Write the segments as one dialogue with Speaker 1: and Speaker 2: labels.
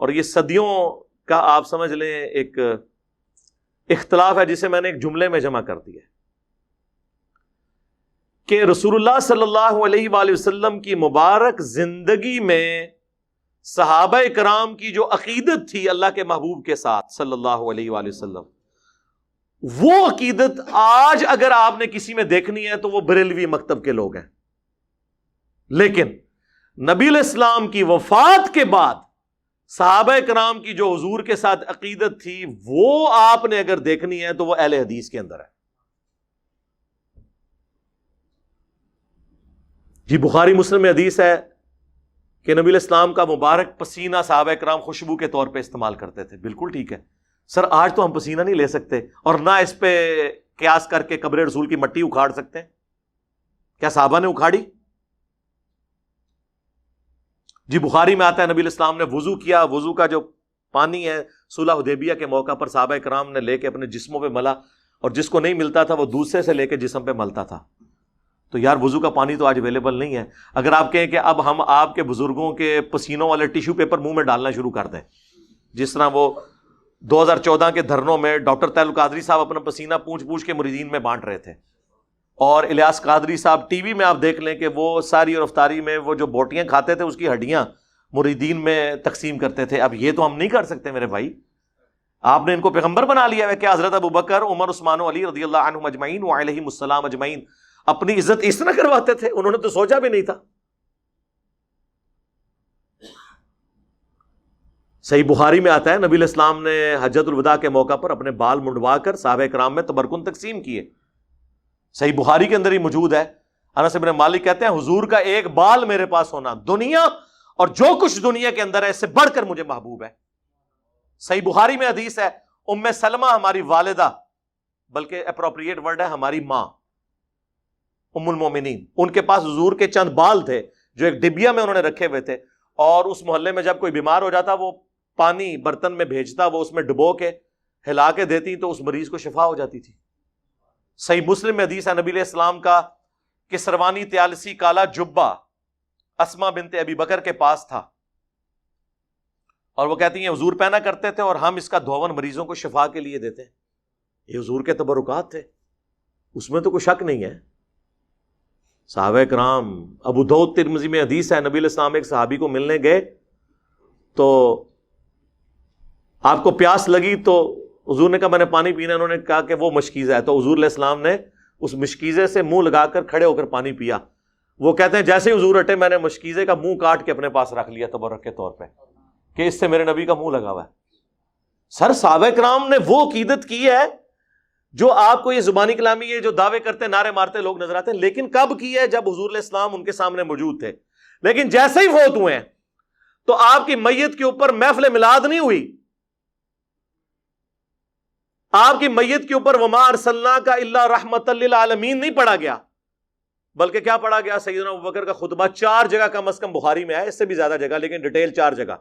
Speaker 1: اور یہ صدیوں کا آپ سمجھ لیں ایک اختلاف ہے جسے میں نے ایک جملے میں جمع کر دیا کہ رسول اللہ صلی اللہ علیہ وآلہ وسلم کی مبارک زندگی میں صحابہ کرام کی جو عقیدت تھی اللہ کے محبوب کے ساتھ صلی اللہ علیہ وآلہ وسلم، وہ عقیدت آج اگر آپ نے کسی میں دیکھنی ہے تو وہ بریلوی مکتب کے لوگ ہیں. لیکن نبی علیہ السلام کی وفات کے بعد صحابہ کرام کی جو حضور کے ساتھ عقیدت تھی وہ آپ نے اگر دیکھنی ہے تو وہ اہل حدیث کے اندر ہے. جی بخاری مسلم میں حدیث ہے کہ نبی علیہ السلام کا مبارک پسینہ صحابہ کرام خوشبو کے طور پہ استعمال کرتے تھے. بالکل ٹھیک ہے سر، آج تو ہم پسینہ نہیں لے سکتے اور نہ اس پہ قیاس کر کے قبر رسول کی مٹی اکھاڑ سکتے ہیں. کیا صحابہ نے اکھاڑی؟ جی بخاری میں آتا ہے نبی علیہ السلام نے وضو کیا، وضو کا جو پانی ہے صلح حدیبیہ کے موقع پر صحابہ کرام نے لے کے اپنے جسموں پہ ملا، اور جس کو نہیں ملتا تھا وہ دوسرے سے لے کے جسم پہ ملتا تھا. تو یار وضو کا پانی تو آج اویلیبل نہیں ہے. اگر آپ کہیں کہ اب ہم آپ کے بزرگوں کے پسینوں والے ٹیشو پیپر منہ میں ڈالنا شروع کر دیں، جس طرح وہ 2014 کے دھرنوں میں ڈاکٹر طاہر القادری صاحب اپنا پسینہ پوچھ کے مریدین میں بانٹ رہے تھے، اور الیاس قادری صاحب ٹی وی میں آپ دیکھ لیں کہ وہ ساری اور افطاری میں وہ جو بوٹیاں کھاتے تھے اس کی ہڈیاں مریدین میں تقسیم کرتے تھے. اب یہ تو ہم نہیں کر سکتے میرے بھائی. آپ نے ان کو پیغمبر بنا لیا ہے کہ حضرت ابو بکر، عمر، عثمان و علی رضی اللہ عنہم اجمعین وعلیہم السلام اجمعین اپنی عزت اس طرح کرواتے تھے؟ انہوں نے تو سوچا بھی نہیں تھا. صحیح بخاری میں آتا ہے نبی علیہ السلام نے حجۃ الوداع کے موقع پر اپنے بال منڈوا کر صحابہ کرام میں تبرکن تقسیم کیے. صحیح بخاری کے اندر ہی موجود ہے. انس بن مالک کہتے ہیں حضور کا ایک بال میرے پاس ہونا دنیا اور جو کچھ دنیا کے اندر ہے اس سے بڑھ کر مجھے محبوب ہے. صحیح بخاری میں حدیث ہے ام سلمہ ہماری والدہ، بلکہ اپروپریٹ ورڈ ہے ہماری ماں ام المومنین، ان کے پاس حضور کے چند بال تھے جو ایک ڈبیا میں انہوں نے رکھے ہوئے تھے، اور اس محلے میں جب کوئی بیمار ہو جاتا وہ پانی برتن میں بھیجتا، وہ اس میں ڈبو کے ہلا کے دیتی تو اس مریض کو شفا ہو جاتی تھی. صحیح مسلم میں حدیث ہے نبی علیہ السلام کا کسروانی تیالسی کالا جبہ اسما بنت ابی بکر کے پاس تھا، اور وہ کہتی ہیں حضور پہنا کرتے تھے اور ہم اس کا دھون مریضوں کو شفا کے لیے دیتے ہیں. یہ حضور کے تبرکات تھے، اس میں تو کوئی شک نہیں ہے. صحابہ کرام، ابو داؤد ترمذی میں حدیث ہے نبی علیہ السلام ایک صحابی کو ملنے گئے تو آپ کو پیاس لگی تو حضور نے کہا میں نے پانی پینا. انہوں نے کہا کہ وہ مشکیزہ ہے، تو حضور علیہ السلام نے اس مشکیزے سے منہ لگا کر کھڑے ہو کر پانی پیا. وہ کہتے ہیں جیسے ہی حضور ہٹے میں نے مشکیزے کا منہ کاٹ کے اپنے پاس رکھ لیا تبرک کے طور پہ کہ اس سے میرے نبی کا منہ لگا ہوا ہے. سر صحابہ کرام نے وہ عقیدت کی ہے جو آپ کو یہ زبانی کلامی یہ جو دعوے کرتے نعرے مارتے لوگ نظر آتے ہیں، لیکن کب کی ہے؟ جب حضور علیہ السلام ان کے سامنے موجود تھے. لیکن جیسے ہی فوت ہوئے ہیں تو آپ کی میت کے اوپر محفل میلاد نہیں ہوئی، آپ کی میت کے اوپر وما ارسلناک الا رحمۃ للعالمین نہیں پڑھا گیا، بلکہ کیا پڑھا گیا؟ سیدنا ابوبکر کا خطبہ. 4 جگہ کم از کم بخاری میں ہے، اس سے بھی زیادہ جگہ لیکن ڈیٹیل 4 جگہ.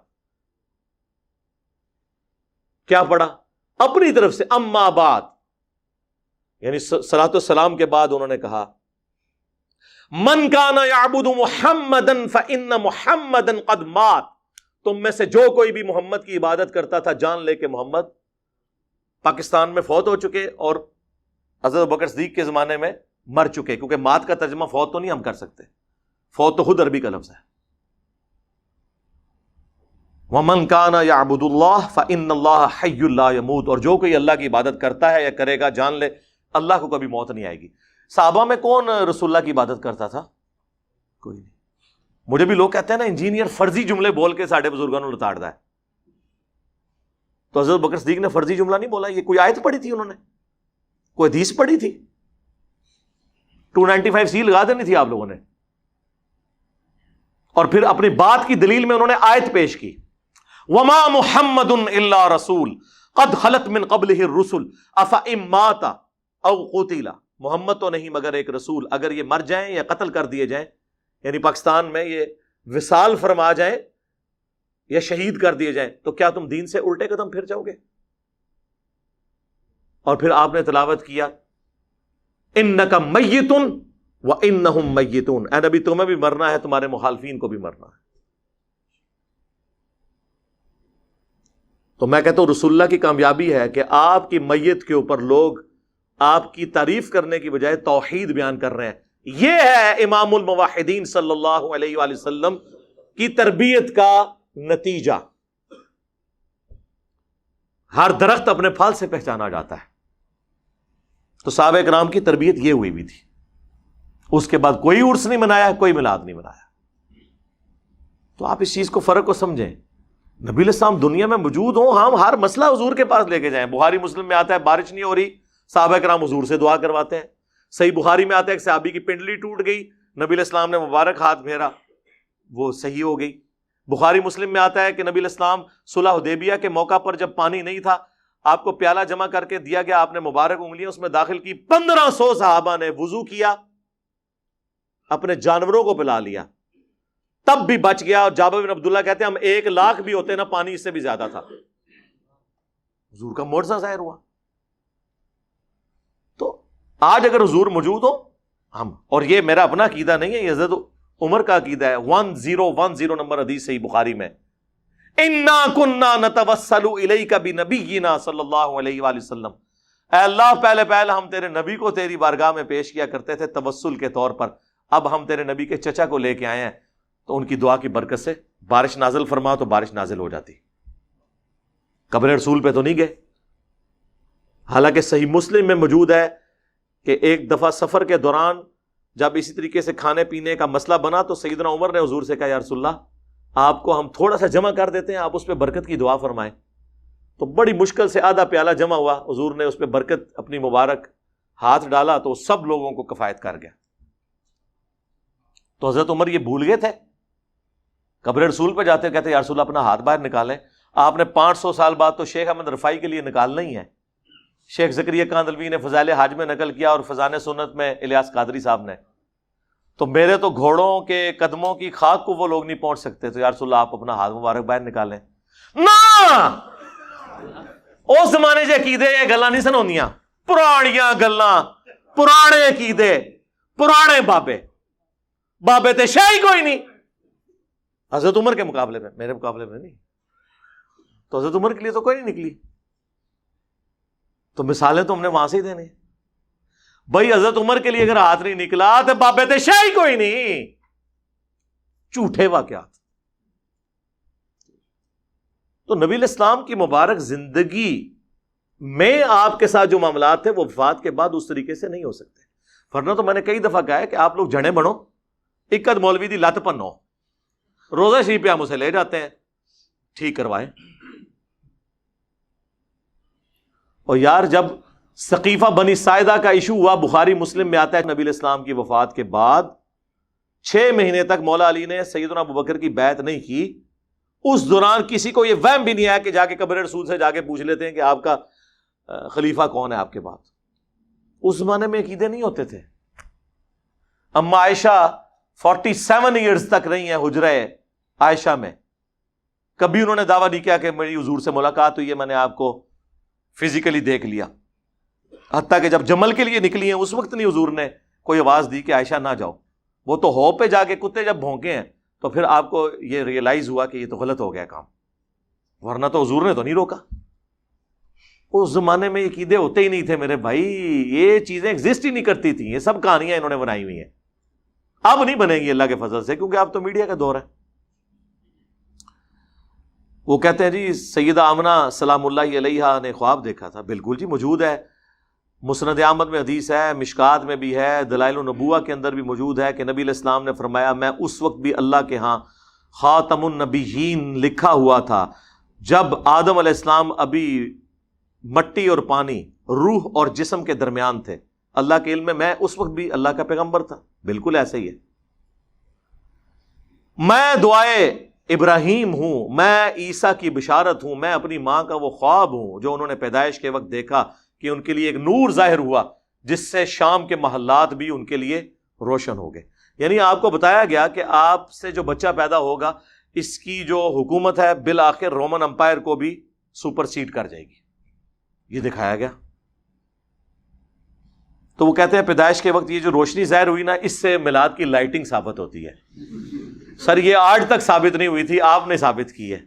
Speaker 1: کیا پڑھا؟ اپنی طرف سے اما بعد، یعنی صلاۃ والسلام کے بعد انہوں نے کہا من کان یعبد محمدا فان محمدا قد مات. تم میں سے جو کوئی بھی محمد کی عبادت کرتا تھا جان لے کہ محمد پاکستان میں فوت ہو چکے اور حضرت ابوبکر صدیق کے زمانے میں مر چکے، کیونکہ مات کا ترجمہ فوت تو نہیں ہم کر سکتے، فوت تو خود عربی کا لفظ ہے. وَمَنْ كَانَ يَعْبُدُ اللَّهَ فَإِنَّ اللَّهَ حَيٌّ لَا يَمُوتُ. اور جو کوئی اللہ کی عبادت کرتا ہے یا کرے گا جان لے اللہ کو کبھی موت نہیں آئے گی. صحابہ میں کون رسول اللہ کی عبادت کرتا تھا؟ کوئی نہیں. مجھے بھی لوگ کہتے ہیں نا انجینئر فرضی جملے بول کے ساڈے بزرگوں نے لتاڑ دا ہے. تو حضرت بکر صدیق نے فرضی جملہ نہیں بولا، یہ کوئی آیت پڑھی تھی انہوں نے، کوئی حدیث پڑھی تھی، 295 سی لگا دینی تھی آپ لوگوں نے. اور پھر اپنی بات کی دلیل میں انہوں نے آیت پیش کی وما محمد الا رسول قد خلت من قبلہ الرسل افئن مات او قتل. محمد تو نہیں مگر ایک رسول، اگر یہ مر جائیں یا قتل کر دیے جائیں، یعنی پاکستان میں یہ وصال فرما جائیں یا شہید کر دیے جائیں، تو کیا تم دین سے الٹے قدم پھر جاؤ گے؟ اور پھر آپ نے تلاوت کیا انک میت وانہم میتون. اے نبی تمہیں بھی مرنا ہے، تمہارے مخالفین کو بھی مرنا ہے. تو میں کہتا ہوں رسول اللہ کی کامیابی ہے کہ آپ کی میت کے اوپر لوگ آپ کی تعریف کرنے کی بجائے توحید بیان کر رہے ہیں. یہ ہے امام الموحدین صلی اللہ علیہ وآلہ وسلم کی تربیت کا نتیجہ. ہر درخت اپنے پھل سے پہچانا جاتا ہے. تو صحابہ کرام کی تربیت یہ ہوئی بھی تھی. اس کے بعد کوئی عرس نہیں منایا, کوئی میلاد نہیں منایا. تو آپ اس چیز کو فرق کو سمجھیں. نبی علیہ السلام دنیا میں موجود ہوں, ہم ہر مسئلہ حضور کے پاس لے کے جائیں. بخاری مسلم میں آتا ہے بارش نہیں ہو رہی, صحابہ کرام حضور سے دعا کرواتے ہیں. صحیح بخاری میں آتا ہے کہ صحابی کی پنڈلی ٹوٹ گئی, نبی علیہ السلام نے مبارک ہاتھ پھیرا, وہ صحیح ہو گئی. بخاری مسلم میں آتا ہے کہ نبی علیہ السلام صلح حدیبیہ کے موقع پر جب پانی نہیں تھا, آپ کو پیالہ جمع کر کے دیا گیا, آپ نے مبارک انگلیاں اس میں داخل کی, 1500 صحابہ نے وضو کیا, اپنے جانوروں کو پلا لیا, تب بھی بچ گیا. اور جابر بن عبداللہ کہتے ہیں ہم 1,00,000 بھی ہوتے نا, پانی اس سے بھی زیادہ تھا. حضور کا معجزہ ظاہر ہوا. تو آج اگر حضور موجود ہو ہم, اور یہ میرا اپنا عقیدہ نہیں ہے, یہ حضرت عمر کا عقیدہ ہے. 1010 نمبر حدیث صحیح بخاری میں, اِنَّا كُنَّا نَتَوَسَّلُ إِلَيْكَ بِنَبِيِّنَا صلی اللہ علیہ وآلہ وسلم, اے اللہ پہلے ہم تیرے نبی کو تیری بارگاہ میں پیش کیا کرتے تھے توسل کے طور پر. اب ہم تیرے نبی کے چچا کو لے کے آئے ہیں, تو ان کی دعا کی برکت سے بارش نازل فرما, تو بارش نازل ہو جاتی. قبر رسول پہ تو نہیں گئے. حالانکہ صحیح مسلم میں موجود ہے کہ ایک دفعہ سفر کے دوران جب اسی طریقے سے کھانے پینے کا مسئلہ بنا, تو سیدنا عمر نے حضور سے کہا یا رسول اللہ آپ کو ہم تھوڑا سا جمع کر دیتے ہیں, آپ اس پہ برکت کی دعا فرمائیں. تو بڑی مشکل سے آدھا پیالہ جمع ہوا, حضور نے اس پہ برکت اپنی مبارک ہاتھ ڈالا, تو سب لوگوں کو کفایت کر گیا. تو حضرت عمر یہ بھول گئے تھے, قبر رسول پہ جاتے کہتے یا رسول اللہ اپنا ہاتھ باہر نکالیں. آپ نے 500 سال بعد تو شیخ احمد رفاعی کے لیے نکالنا ہی ہے. شیخ زکریا کاندلوی نے فضائل حج میں نقل کیا, اور فضائل سنت میں الیاس قادری صاحب نے. تو میرے تو گھوڑوں کے قدموں کی خاک کو وہ لوگ نہیں پہنچ سکتے, تو یا رسول اللہ آپ اپنا ہاتھ مبارک باہر نکالیں. نا اس زمانے سے عقیدے یہ گلاں نہیں سن ہوندیاں, پرانیاں گلاں, پرانے عقیدے, پرانے بابے تے شاہی کوئی نہیں. حضرت عمر کے مقابلے میں, میرے مقابلے میں نہیں. تو حضرت عمر کے لیے تو کوئی نہیں نکلی. تو مثالیں تو ہم نے وہاں سے ہی دینے. بھائی حضرت عمر کے لیے اگر ہاتھ نہیں نکلا تو بابے تے شاہی کوئی نہیں. جھوٹے واقعات. تو نبی علیہ السلام کی مبارک زندگی میں آپ کے ساتھ جو معاملات تھے وہ وفات کے بعد اس طریقے سے نہیں ہو سکتے. ورنہ تو میں نے کئی دفعہ کہا ہے کہ آپ لوگ جھڑے بنو, اکد مولوی دی لت پنو, روزہ شریف پہ ہم اسے لے جاتے ہیں, ٹھیک کروائیں. اور یار جب ثقیفہ بنی ساعدہ کا ایشو ہوا, بخاری مسلم میں آتا ہے نبی علیہ السلام کی وفات کے بعد 6 مہینے تک مولا علی نے سیدنا ابوبکر کی بیعت نہیں کی. اس دوران کسی کو یہ وہم بھی نہیں آیا کہ جا کے قبر رسول سے جا کے پوچھ لیتے ہیں کہ آپ کا خلیفہ کون ہے آپ کے بعد. اس زمانے میں عقیدے نہیں ہوتے تھے. اما عائشہ 47 ایئرز تک رہی ہیں حجرہ عائشہ میں, کبھی انہوں نے دعویٰ نہیں کیا کہ میری حضور سے ملاقات ہوئی ہے, میں نے آپ کو فزیکلی دیکھ لیا. حتیٰ کہ جب جمل کے لیے نکلی ہیں اس وقت نہیں حضور نے کوئی آواز دی کہ عائشہ نہ جاؤ. وہ تو ہو پہ جا کے کتے جب بھونکے ہیں تو پھر آپ کو یہ ریئلائز ہوا کہ یہ تو غلط ہو گیا کام, ورنہ تو حضور نے تو نہیں روکا. اس زمانے میں یہ عقیدے ہوتے ہی نہیں تھے میرے بھائی, یہ چیزیں ایگزسٹ ہی نہیں کرتی تھیں. یہ سب کہانیاں انہوں نے بنائی ہوئی ہیں, اب نہیں بنے گی اللہ کے فضل سے, کیونکہ اب تو میڈیا کا دور ہے. وہ کہتے ہیں جی سیدہ آمنہ سلام اللہ علیہا نے خواب دیکھا تھا. بالکل جی موجود ہے, مسند احمد میں حدیث ہے, مشکات میں بھی ہے, دلائل النبوہ کے اندر بھی موجود ہے کہ نبی علیہ السلام نے فرمایا میں اس وقت بھی اللہ کے ہاں خاتم النبیین لکھا ہوا تھا جب آدم علیہ السلام ابھی مٹی اور پانی, روح اور جسم کے درمیان تھے. اللہ کے علم میں اس وقت بھی اللہ کا پیغمبر تھا. بالکل ایسے ہی ہے. میں دعائے ابراہیم ہوں, میں عیسیٰ کی بشارت ہوں, میں اپنی ماں کا وہ خواب ہوں جو انہوں نے پیدائش کے وقت دیکھا کہ ان کے لیے ایک نور ظاہر ہوا جس سے شام کے محلات بھی ان کے لیے روشن ہو گئے. یعنی آپ کو بتایا گیا کہ آپ سے جو بچہ پیدا ہوگا اس کی جو حکومت ہے بالآخر رومن امپائر کو بھی سپر سیڈ کر جائے گی. یہ دکھایا گیا. تو وہ کہتے ہیں پیدائش کے وقت یہ جو روشنی ظاہر ہوئی نا, اس سے میلاد کی لائٹنگ ثابت ہوتی ہے. سر یہ آج تک ثابت نہیں ہوئی تھی, آپ نے ثابت کی ہے.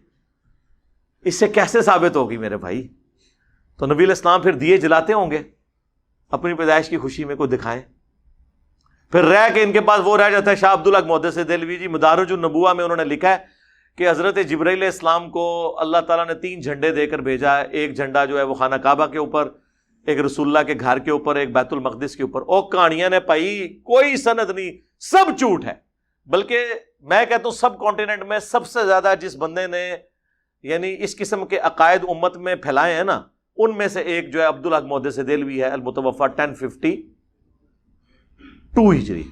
Speaker 1: اس سے کیسے ثابت ہوگی میرے بھائی؟ تو نبی علیہ السلام پھر دیے جلاتے ہوں گے اپنی پیدائش کی خوشی میں، کوئی دکھائیں. پھر رہ کے ان کے پاس وہ رہ جاتا ہے. شاہ عبدالحق محدث دہلوی جی مدارج النبوہ میں انہوں نے لکھا ہے کہ حضرت جبرائیل علیہ السلام کو اللہ تعالیٰ نے 3 جھنڈے دے کر بھیجا ہے. ایک جھنڈا جو ہے وہ خانہ کعبہ کے اوپر، ایک رسول اللہ کے گھر کے اوپر، ایک بیت المقدس کے اوپر. اور کہانیاں نے پائی کوئی سند نہیں، سب جھوٹ ہے. بلکہ میں کہتا ہوں سب کانٹیننٹ میں سب سے زیادہ جس بندے نے یعنی اس قسم کے عقائد امت میں پھیلائے ہیں نا، ان میں سے ایک جو ہے عبدالحق محدث دہلوی ہے، المتوفی 1052 ہجری.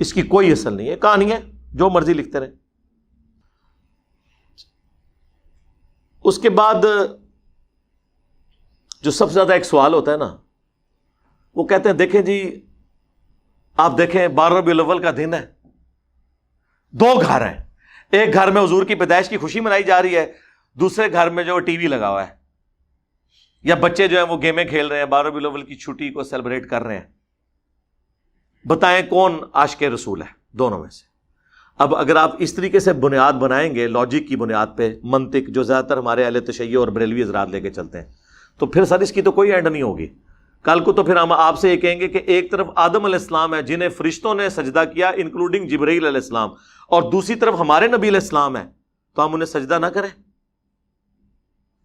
Speaker 1: اس کی کوئی اصل نہیں ہے، کہانیاں جو مرضی لکھتے رہے. اس کے بعد جو سب سے زیادہ ایک سوال ہوتا ہے نا، وہ کہتے ہیں دیکھیں جی آپ دیکھیں 12 ربیع الاول کا دن ہے، 2 گھر ہیں. ایک گھر میں حضور کی پیدائش کی خوشی منائی جا رہی ہے، دوسرے گھر میں جو ٹی وی لگا ہوا ہے، یا بچے جو ہیں وہ گیمیں کھیل رہے ہیں، 12 ربیع الاول کی چھٹی کو سیلیبریٹ کر رہے ہیں. بتائیں کون عاشق رسول ہے دونوں میں سے؟ اب اگر آپ اس طریقے سے بنیاد بنائیں گے، لاجک کی بنیاد پہ، منطق جو زیادہ تر ہمارے اہل تشیع اور بریلوی حضرات لے کے چلتے ہیں، تو پھر سر اس کی تو کوئی اینڈ نہیں ہوگی. کل کو تو پھر ہم آپ سے یہ کہیں گے کہ ایک طرف آدم علیہ السلام ہے جنہیں فرشتوں نے سجدہ کیا انکلوڈنگ جبرائیل علیہ السلام، اور دوسری طرف ہمارے نبی علیہ السلام ہے، تو ہم انہیں سجدہ نہ کریں؟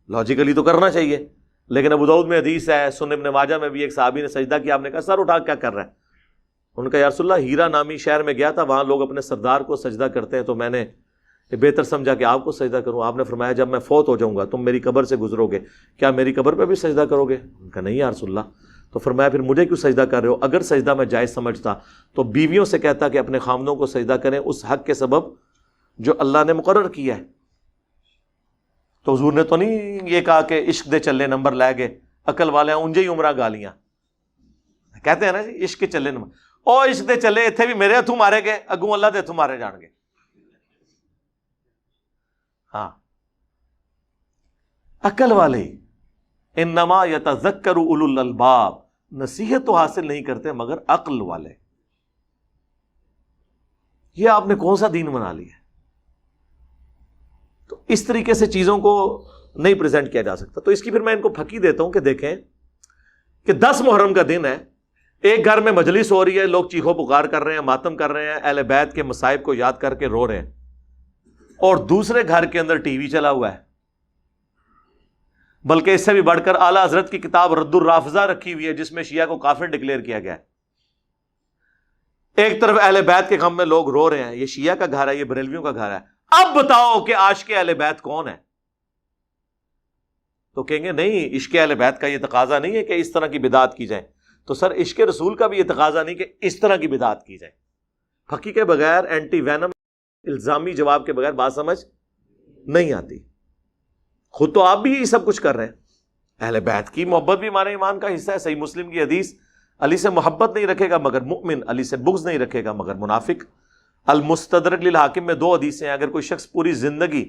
Speaker 1: لاجیکلی تو کرنا چاہیے. لیکن ابو داؤد میں حدیث ہے، سنن ابن ماجہ میں بھی ایک صحابی نے سجدہ کیا. آپ نے کہا سر اٹھا کیا کر رہا ہے؟ ان کا یا رسول اللہ ہیرا نامی شہر میں گیا تھا، وہاں لوگ اپنے سردار کو سجدہ کرتے ہیں، تو میں نے بہتر سمجھا کہ آپ کو سجدہ کروں. آپ نے فرمایا جب میں فوت ہو جاؤں گا تم میری قبر سے گزرو گے، کیا میری قبر پہ بھی سجدہ کرو گے؟ ان کا نہیں یا رسول اللہ. تو فرمایا پھر مجھے کیوں سجدہ کر رہے ہو؟ اگر سجدہ میں جائز سمجھتا تو بیویوں سے کہتا کہ اپنے خامدوں کو سجدہ کریں اس حق کے سبب جو اللہ نے مقرر کیا ہے. تو حضور نے تو نہیں یہ کہا کہ عشق دے چلے نمبر لے گئے، عقل والے انجے ہی عمرہ گالیاں کہتے ہیں نا جی، عشق کے چلے نمبر. او عشق دے چلے اتنے بھی میرے ہتھوں مارے گئے، اگوں اللہ دے ہتھوں مارے جان گے. ہاں عقل والے انما یتذکر اولو الالباب، نصیحت تو حاصل نہیں کرتے مگر عقل والے. یہ آپ نے کون سا دین بنا لیا؟ تو اس طریقے سے چیزوں کو نہیں پریزنٹ کیا جا سکتا. تو اس کی پھر میں ان کو پھکی دیتا ہوں کہ دیکھیں کہ 10 محرم کا دن ہے، ایک گھر میں مجلس ہو رہی ہے، لوگ چیخو پکار کر رہے ہیں، ماتم کر رہے ہیں، اہل بیت کے مصائب کو یاد کر کے رو رہے ہیں، اور دوسرے گھر کے اندر ٹی وی چلا ہوا ہے. بلکہ اس سے بھی بڑھ کر اعلیٰ حضرت کی کتاب رد الرافضہ رکھی ہوئی ہے جس میں شیعہ کو کافر ڈکلیئر کیا گیا ہے. ایک طرف اہل بیت کے غم میں لوگ رو رہے ہیں، یہ شیعہ کا گھر ہے، یہ بریلویوں کا گھر ہے. اب بتاؤ کہ عاشق اہل بیت کون ہے؟ تو کہیں گے نہیں، عشق اہل بیت کا یہ تقاضا نہیں ہے کہ اس طرح کی بدعت کی جائے. تو سر عشق رسول کا بھی یہ تقاضا نہیں کہ اس طرح کی بدعت کی جائے. پھکی کے بغیر، اینٹی وینم الزامی جواب کے بغیر بات سمجھ نہیں آتی. خود تو آپ بھی یہ سب کچھ کر رہے ہیں. اہل بیت کی محبت بھی ہمارے ایمان کا حصہ ہے. صحیح مسلم کی حدیث، علی سے محبت نہیں رکھے گا مگر مؤمن، علی سے بغض نہیں رکھے گا مگر منافق. المستدرک للحاکم میں 2 حدیثیں ہیں. اگر کوئی شخص پوری زندگی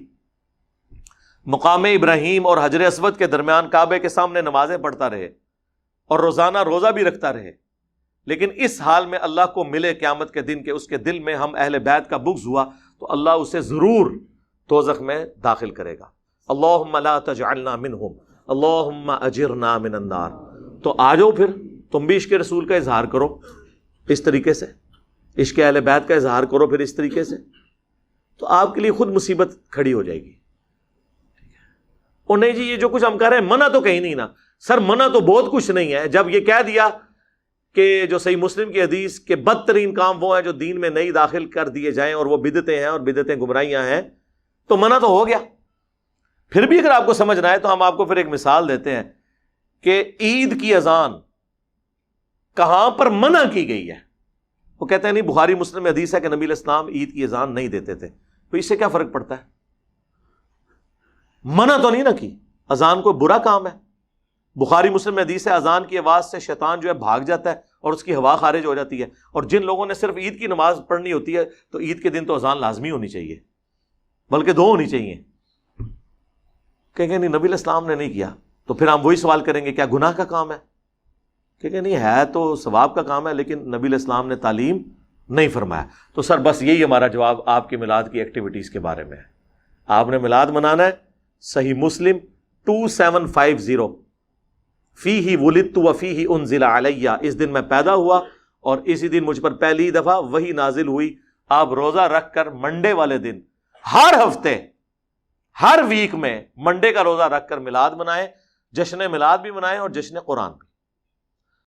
Speaker 1: مقام ابراہیم اور حجر اسود کے درمیان کعبے کے سامنے نمازیں پڑھتا رہے اور روزانہ روزہ بھی رکھتا رہے، لیکن اس حال میں اللہ کو ملے قیامت کے دن کہ اس کے دل میں ہم اہل بیت کا بغض ہوا، تو اللہ اسے ضرور دوزخ میں داخل کرے گا. اللہم لا تجعلنا منہم اللہم اجرنا من النار. تو آ جاؤ پھر تم بھی عشق رسول کا اظہار کرو اس طریقے سے، عشق اہل بیت کا اظہار کرو پھر اس طریقے سے، تو آپ کے لیے خود مصیبت کھڑی ہو جائے گی. اور نہیں جی یہ جو کچھ ہم کہہ رہے ہیں منع تو کہیں نہیں نا. سر منع تو بہت کچھ نہیں ہے. جب یہ کہہ دیا کہ جو صحیح مسلم کی حدیث کے بدترین کام وہ ہیں جو دین میں نئی داخل کر دیے جائیں اور وہ بدعتیں ہیں اور بدعتیں گمراہیاں ہیں، تو منع تو ہو گیا. پھر بھی اگر آپ کو سمجھنا ہے تو ہم آپ کو پھر ایک مثال دیتے ہیں کہ عید کی اذان کہاں پر منع کی گئی ہے. وہ کہتے ہیں نہیں بخاری مسلم میں حدیث ہے کہ نبی علیہ السلام عید کی اذان نہیں دیتے تھے. تو اس سے کیا فرق پڑتا ہے؟ منع تو نہیں نہ کی. اذان کوئی برا کام ہے. بخاری مسلم میں حدیث ہے اذان کی آواز سے شیطان جو ہے بھاگ جاتا ہے اور اس کی ہوا خارج ہو جاتی ہے. اور جن لوگوں نے صرف عید کی نماز پڑھنی ہوتی ہے تو عید کے دن تو اذان لازمی ہونی چاہیے، بلکہ 2 ہونی چاہیے. کہیں گے نہیں نبی علیہ السلام نے نہیں کیا. تو پھر ہم وہی سوال کریں گے کیا گناہ کا کام ہے؟ کہیں گے نہیں ہے تو ثواب کا کام ہے، لیکن نبی علیہ السلام نے تعلیم نہیں فرمایا. تو سر بس یہی ہمارا جواب آپ کے میلاد کی ایکٹیویٹیز کے بارے میں ہے. آپ نے میلاد منانا ہے، صحیح مسلم 2750، فیہ ولدت وفیہ انزل علی، اس دن میں پیدا ہوا اور اسی دن مجھ پر پہلی دفعہ وحی نازل ہوئی۔ آپ روزہ رکھ کر منڈے والے دن ہر ہفتے ہر ویک میں منڈے کا روزہ رکھ کر میلاد منائیں، جشن میلاد بھی منائیں اور جشن قرآن بھی۔